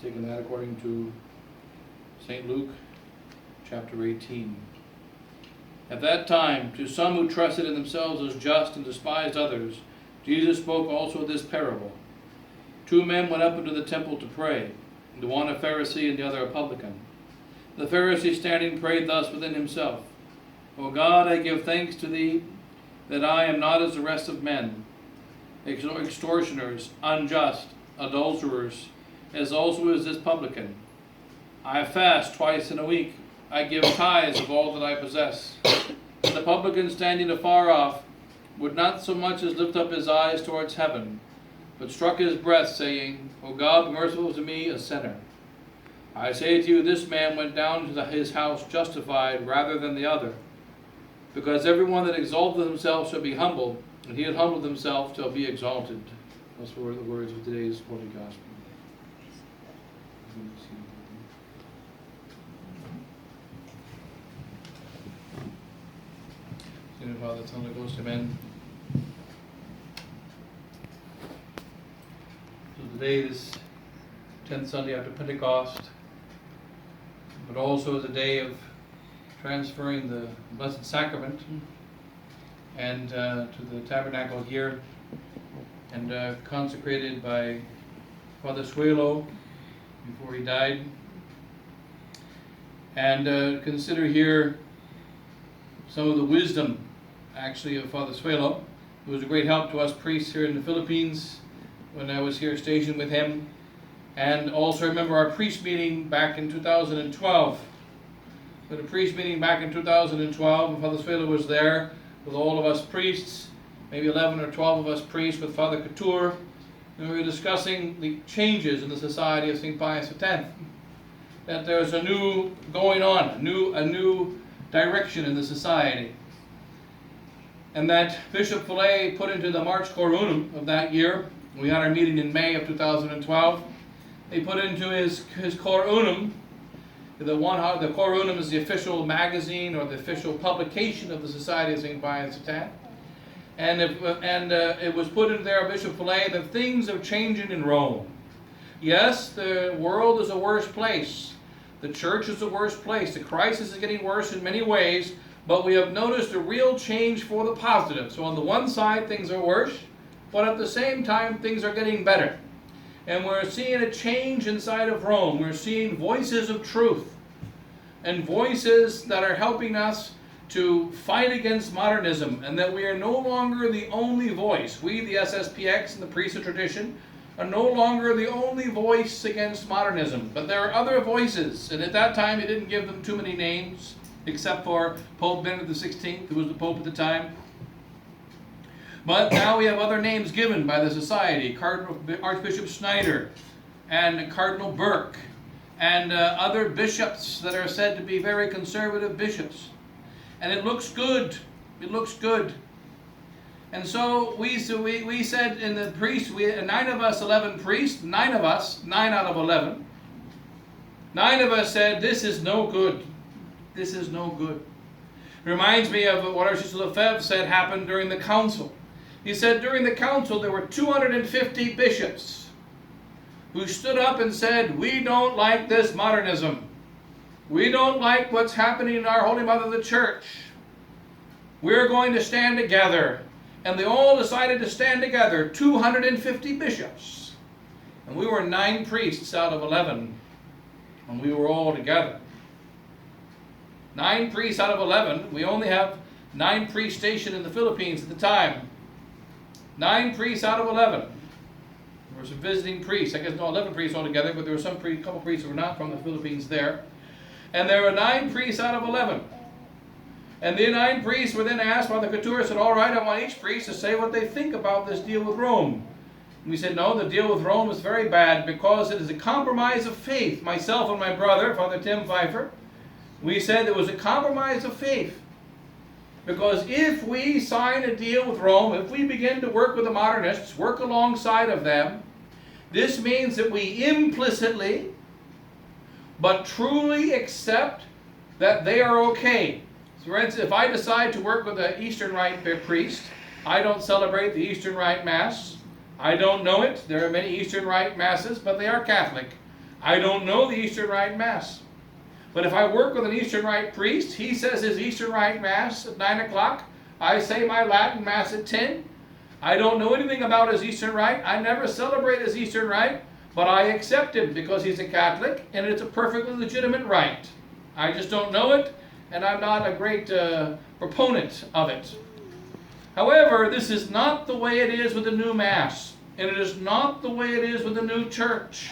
taking that according to St. Luke, chapter 18. At that time, to some who trusted in themselves as just and despised others, Jesus spoke also this parable. Two men went up into the temple to pray, the one a Pharisee and the other a publican. The Pharisee standing prayed thus within himself, O God, I give thanks to thee that I am not as the rest of men, extortioners, unjust, adulterers, as also is this publican. I fast twice in a week. I give tithes of all that I possess. The publican, standing afar off, would not so much as lift up his eyes towards heaven, but struck his breast, saying, O God, be merciful to me, a sinner. I say to you, this man went down to his house justified rather than the other. Because everyone that exalteth himself shall be humbled, and he that humbleth himself shall be exalted. Those were the words of today's Holy Gospel. In the Father, Son, and Holy Ghost, amen. So today is 10th Sunday after Pentecost, but also is a day of transferring the Blessed Sacrament and to the tabernacle here, and consecrated by Father Suelo before he died. And consider here some of the wisdom actually of Father Suelo, who was a great help to us priests here in the Philippines when I was here stationed with him. And also remember our priest meeting back in 2012. We had a priest meeting back in 2012, and Father Suelo was there with all of us priests, maybe 11 or 12 of us priests with Father Couture, and we were discussing the changes in the Society of St. Pius X. That there's a new going on, a new direction in the society. And that Bishop Fillet put into the March Coronum of that year, we had our meeting in May of 2012, he put into his Coronum, the Coronum is the official magazine or the official publication of the Society of St. Pius X. And it was put into there, Bishop Fillet, that things are changing in Rome. Yes, the world is a worse place. The church is a worse place. The crisis is getting worse in many ways, but we have noticed a real change for the positive. So on the one side, things are worse, but at the same time, things are getting better. And we're seeing a change inside of Rome. We're seeing voices of truth and voices that are helping us to fight against modernism, and that we are no longer the only voice. We, the SSPX and the priesthood tradition, are no longer the only voice against modernism, but there are other voices. And at that time, he didn't give them too many names, except for Pope Benedict XVI, who was the Pope at the time. But now we have other names given by the Society, Archbishop Schneider and Cardinal Burke, and other bishops that are said to be very conservative bishops. And it looks good. It looks good. And so we said in the priests, 9 of us, 11 priests, 9 of us, 9 out of 11, 9 of us said, this is no good. This is no good. Reminds me of what Archbishop Lefebvre said happened during the council. He said during the council there were 250 bishops who stood up and said, we don't like this modernism. We don't like what's happening in our Holy Mother the Church. We're going to stand together. And they all decided to stand together, 250 bishops. And we were 9 priests out of 11. And we were all together. 9 priests out of 11. We only have 9 priests stationed in the Philippines at the time. 9 priests out of 11. There were some visiting priests. I guess no, 11 priests altogether, but there were some couple priests who were not from the Philippines there. And there were 9 priests out of 11. And the 9 priests were then asked, Father Couture said, all right, I want each priest to say what they think about this deal with Rome. And we said, no, the deal with Rome is very bad because it is a compromise of faith. Myself and my brother, Father Tim Pfeiffer, we said it was a compromise of faith. Because if we sign a deal with Rome, if we begin to work with the modernists, work alongside of them, this means that we implicitly but truly accept that they are okay. So for instance, if I decide to work with an Eastern Rite priest, I don't celebrate the Eastern Rite Mass. I don't know it. There are many Eastern Rite Masses, but they are Catholic. I don't know the Eastern Rite Mass. But if I work with an Eastern Rite priest, he says his Eastern Rite Mass at 9 o'clock. I say my Latin Mass at 10. I don't know anything about his Eastern Rite. I never celebrate his Eastern Rite, but I accept him because he's a Catholic, and it's a perfectly legitimate rite. I just don't know it, and I'm not a great proponent of it. However, this is not the way it is with the new Mass, and it is not the way it is with the new church.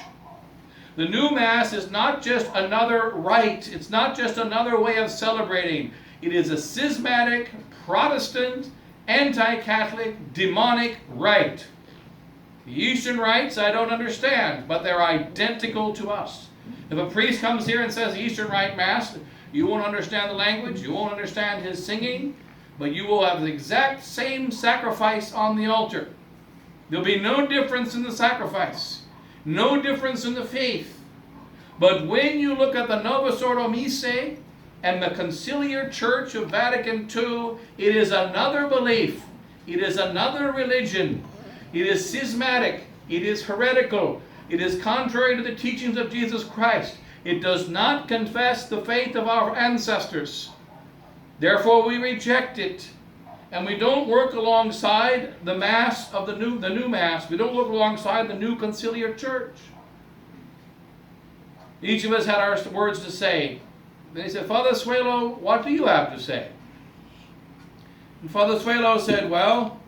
The new Mass is not just another rite. It's not just another way of celebrating. It is a schismatic, Protestant, anti-Catholic, demonic rite. The Eastern rites I don't understand, but they're identical to us. If a priest comes here and says the Eastern Rite Mass, you won't understand the language, you won't understand his singing, but you will have the exact same sacrifice on the altar. There'll be no difference in the sacrifice, no difference in the faith. But when you look at the Novus Ordo Missae and the Conciliar Church of Vatican II, it is another belief, it is another religion, it is schismatic, it is heretical, it is contrary to the teachings of Jesus Christ. It does not confess the faith of our ancestors. Therefore we reject it. And we don't work alongside the Mass of the new Mass. We don't work alongside the new Conciliar Church. Each of us had our words to say. Then he said, Father Suelo, what do you have to say? And Father Suelo said, well,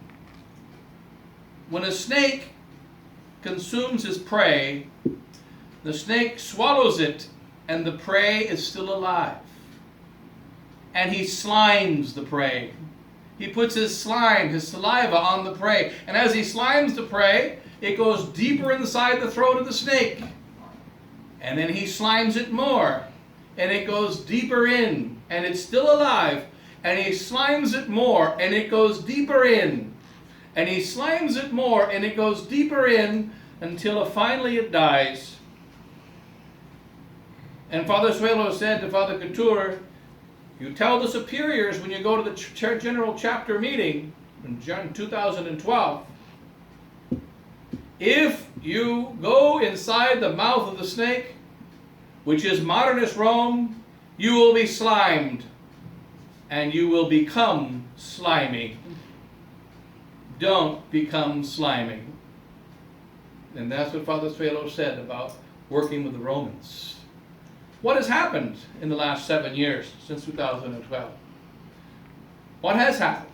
when a snake consumes his prey, the snake swallows it, and the prey is still alive. And he slimes the prey. He puts his slime, his saliva on the prey. And as he slimes the prey, it goes deeper inside the throat of the snake. And then he slimes it more. And it goes deeper in. And it's still alive. And he slimes it more. And it goes deeper in. And he slimes it more. And it goes deeper in until finally it dies. And Father Suelo said to Father Couture, you tell the superiors when you go to the General Chapter meeting in 2012, if you go inside the mouth of the snake, which is modernist Rome, you will be slimed, and you will become slimy. Don't become slimy. And that's what Father Suelo said about working with the Romans. What has happened in the last 7 years since 2012? What has happened?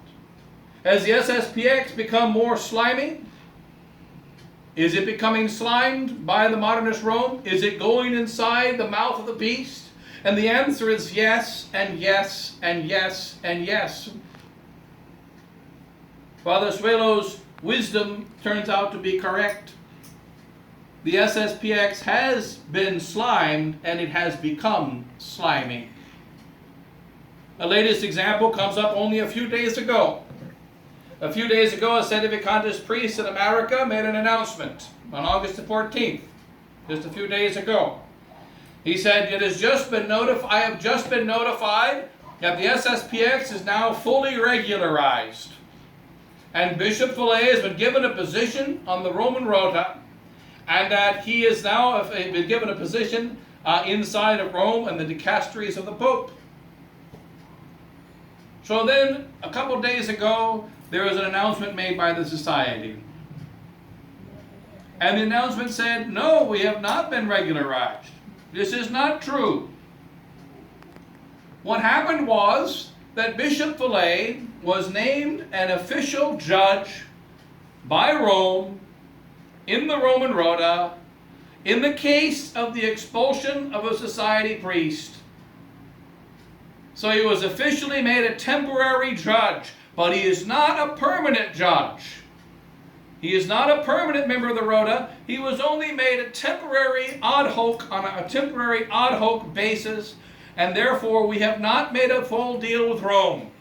Has the SSPX become more slimy? Is it becoming slimed by the modernist Rome? Is it going inside the mouth of the beast? And the answer is yes, and yes, and yes, and yes. Father Suelo's wisdom turns out to be correct. The SSPX has been slimed, and it has become slimy. The latest example comes up only a few days ago. A few days ago, a sedevacantist priest in America made an announcement on August the 14th, just a few days ago. He said, I have just been notified that the SSPX is now fully regularized. And Bishop Fillet has been given a position on the Roman Rota, and that he is now been given a position inside of Rome and the dicasteries of the Pope. So then, a couple days ago, there was an announcement made by the Society. And the announcement said, no, we have not been regularized. This is not true. What happened was that Bishop Fillet was named an official judge by Rome in the Roman Rota in the case of the expulsion of a society priest. So he was officially made a temporary judge, but he is not a permanent judge. He is not a permanent member of the Rota. He was only made a temporary ad hoc, on a temporary ad hoc basis, and therefore we have not made a full deal with Rome.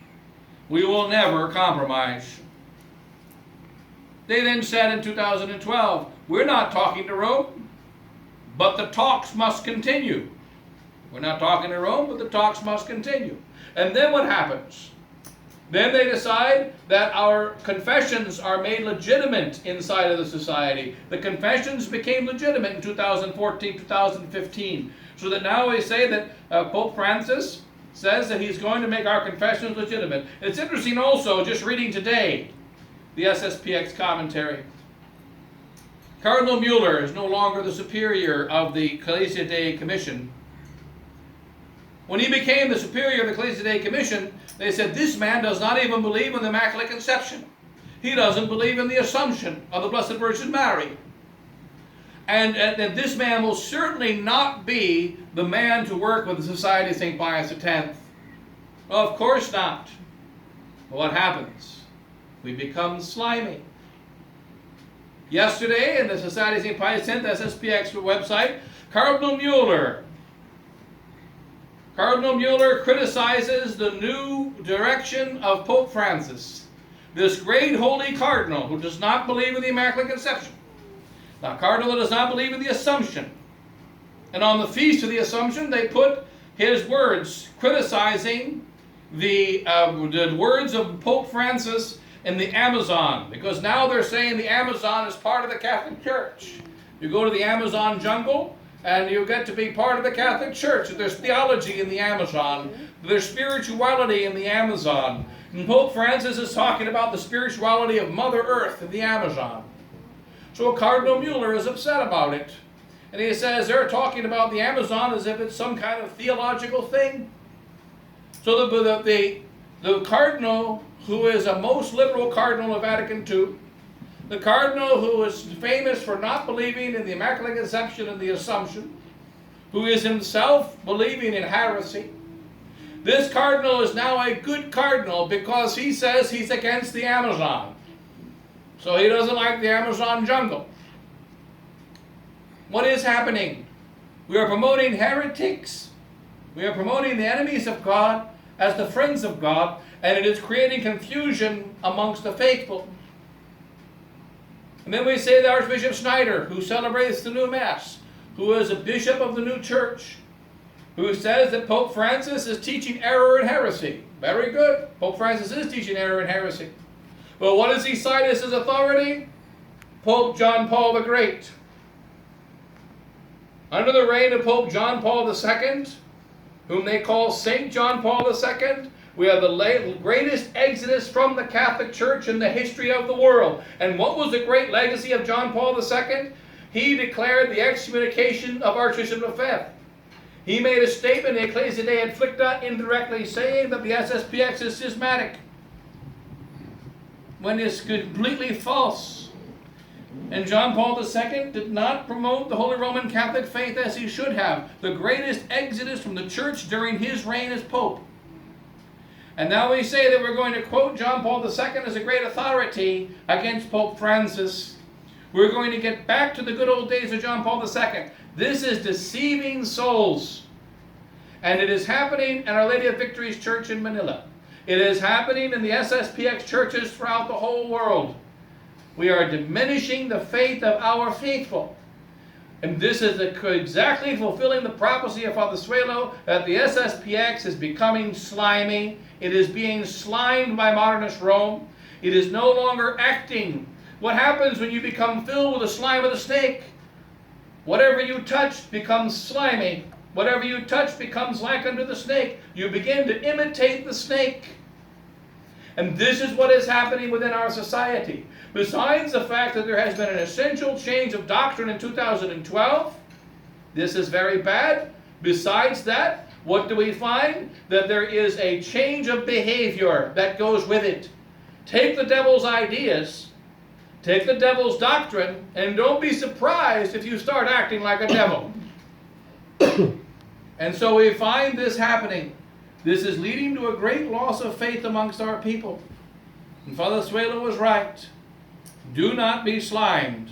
We will never compromise. They then said in 2012, we're not talking to Rome, but the talks must continue. We're not talking to Rome, but the talks must continue. And then what happens? Then they decide that our confessions are made legitimate inside of the society. The confessions became legitimate in 2014, 2015. So that now we say that Pope Francis says that he's going to make our confessions legitimate. It's interesting also, just reading today, the SSPX commentary. Cardinal Mueller is no longer the superior of the Ecclesia Dei Commission. When he became the superior of the Ecclesia Dei Commission, they said, this man does not even believe in the Immaculate Conception. He doesn't believe in the Assumption of the Blessed Virgin Mary. And this man will certainly not be the man to work with the Society of St. Pius X. Well, of course not. But what happens? We become slimy. Yesterday, in the Society of St. Pius X SSPX website, Cardinal Mueller criticizes the new direction of Pope Francis, this great holy cardinal who does not believe in the Immaculate Conception. Now, cardinal does not believe in the Assumption. And on the Feast of the Assumption, they put his words criticizing the words of Pope Francis in the Amazon, because now they're saying the Amazon is part of the Catholic Church. You go to the Amazon jungle, and you get to be part of the Catholic Church. There's theology in the Amazon. There's spirituality in the Amazon. And Pope Francis is talking about the spirituality of Mother Earth in the Amazon. So Cardinal Mueller is upset about it. And he says they're talking about the Amazon as if it's some kind of theological thing. So the cardinal, who is a most liberal cardinal of Vatican II, the cardinal who is famous for not believing in the Immaculate Conception and the Assumption, who is himself believing in heresy, this cardinal is now a good cardinal because he says he's against the Amazon. So he doesn't like the Amazon jungle. What is happening? We are promoting heretics. We are promoting the enemies of God as the friends of God, and it is creating confusion amongst the faithful. And then we say that Archbishop Schneider, who celebrates the new Mass, who is a bishop of the new church, who says that Pope Francis is teaching error and heresy. Very good. Pope Francis is teaching error and heresy. But what does he cite as his authority? Pope John Paul the Great. Under the reign of Pope John Paul II, whom they call Saint John Paul II, we have the greatest exodus from the Catholic Church in the history of the world. And what was the great legacy of John Paul II? He declared the excommunication of Archbishop Lefebvre. He made a statement in Ecclesia Dei Afflicta indirectly saying that the SSPX is schismatic, when it's completely false. And John Paul II did not promote the Holy Roman Catholic faith as he should have. The greatest exodus from the church during his reign as Pope. And now we say that we're going to quote John Paul II as a great authority against Pope Francis. We're going to get back to the good old days of John Paul II. This is deceiving souls. And it is happening in Our Lady of Victory's Church in Manila. It is happening in the SSPX churches throughout the whole world. We are diminishing the faith of our faithful. And this is exactly fulfilling the prophecy of Father Suelo that the SSPX is becoming slimy. It is being slimed by modernist Rome. It is no longer acting. What happens when you become filled with the slime of the snake? Whatever you touch becomes slimy. Whatever you touch becomes like unto the snake. You begin to imitate the snake. And this is what is happening within our society. Besides the fact that there has been an essential change of doctrine in 2012, this is very bad. Besides that, what do we find? That there is a change of behavior that goes with it. Take the devil's ideas, take the devil's doctrine, and don't be surprised if you start acting like a devil. And so we find this happening. This is leading to a great loss of faith amongst our people. And Father Suelo was right. Do not be slimed.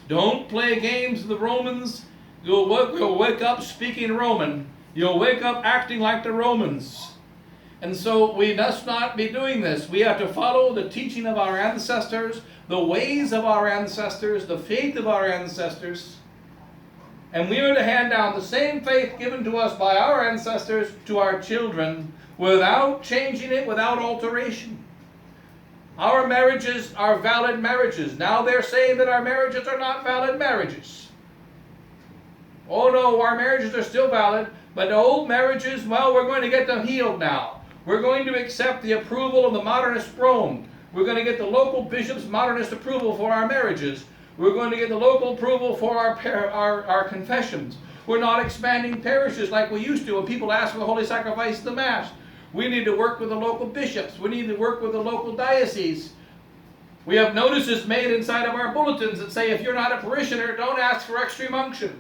Don't play games with the Romans. You'll wake up speaking Roman. You'll wake up acting like the Romans. And so we must not be doing this. We have to follow the teaching of our ancestors, the ways of our ancestors, the faith of our ancestors. And we are to hand down the same faith given to us by our ancestors to our children without changing it, without alteration. Our marriages are valid marriages. Now they're saying that our marriages are not valid marriages. Oh no, our marriages are still valid, but the old marriages, well, we're going to get them healed now. We're going to accept the approval of the modernist Rome. We're going to get the local bishop's modernist approval for our marriages. We're going to get the local approval for our confessions. We're not expanding parishes like we used to when people ask for the Holy Sacrifice of the Mass. We need to work with the local bishops. We need to work with the local diocese. We have notices made inside of our bulletins that say if you're not a parishioner, don't ask for extreme unction.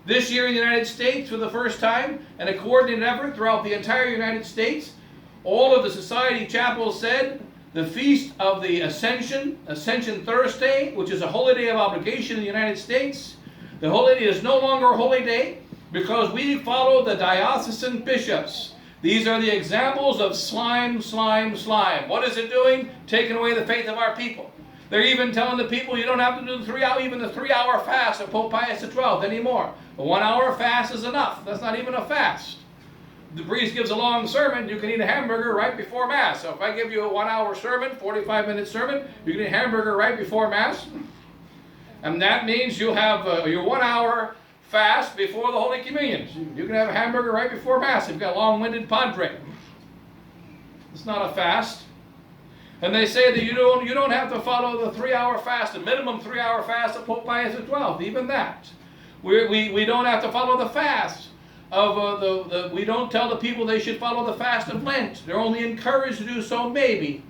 This year in the United States, for the first time, in a coordinated effort throughout the entire United States, all of the society chapels said the Feast of the Ascension, Ascension Thursday, which is a holy day of obligation in the United States, the holy day is no longer a holy day because we follow the diocesan bishops. These are the examples of slime, slime, slime. What is it doing? Taking away the faith of our people. They're even telling the people you don't have to do the 3-hour fast of Pope Pius XII anymore. A 1-hour fast is enough. That's not even a fast. The priest gives a long sermon, you can eat a hamburger right before Mass. So if I give you a 1-hour sermon, 45-minute sermon, you can eat a hamburger right before Mass. And that means you have your 1-hour fast before the Holy Communion. You can have a hamburger right before Mass if you've got a long-winded padre. It's not a fast. And they say that you don't have to follow the 3-hour fast, the minimum 3-hour fast of Pope Pius XII, even that. We don't have to follow the fast of we don't tell the people they should follow the fast of Lent. They're only encouraged to do so maybe.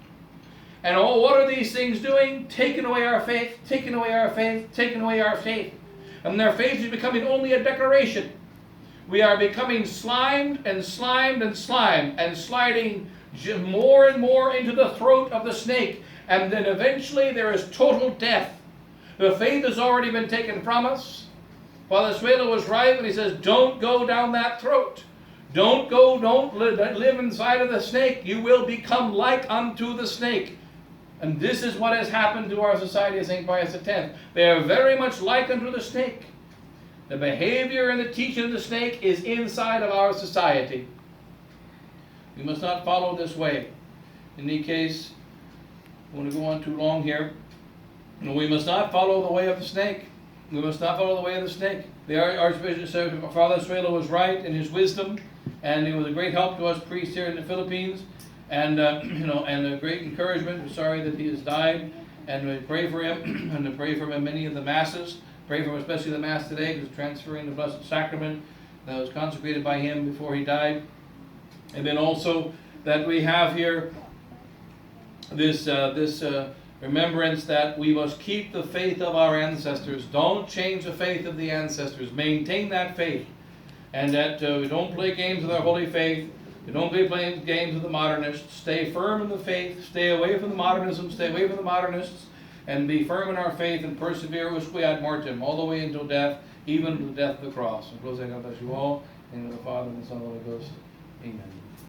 And what are these things doing? Taking away our faith, taking away our faith, taking away our faith. And their faith is becoming only a decoration. We are becoming slimed and slimed and slimed and sliding more and more into the throat of the snake. And then eventually there is total death. The faith has already been taken from us. Father Swela was right when he says, don't go down that throat. Don't live inside of the snake. You will become like unto the snake. And this is what has happened to our society of St. Pius X. They are very much like unto the snake. The behavior and the teaching of the snake is inside of our society. We must not follow this way. In any case, I want to go on too long here. We must not follow the way of the snake. We must not follow the way of the snake. The Archbishop said Father Suelo was right in his wisdom, and he was a great help to us priests here in the Philippines, and and a great encouragement. We're sorry that he has died, and we pray for him, and we pray for him in many of the masses. Pray for him, especially the Mass today, because transferring the Blessed Sacrament that was consecrated by him before he died. And then also that we have here this remembrance that we must keep the faith of our ancestors. Don't change the faith of the ancestors. Maintain that faith. And that we don't play games with our holy faith. We don't play games with the modernists. Stay firm in the faith. Stay away from the modernism. Stay away from the modernists. And be firm in our faith and persevere usque ad mortem, all the way until death, even to the death of the cross. And closing, God bless you all. In the name of the Father, and the Son, and the Holy Ghost. Amen.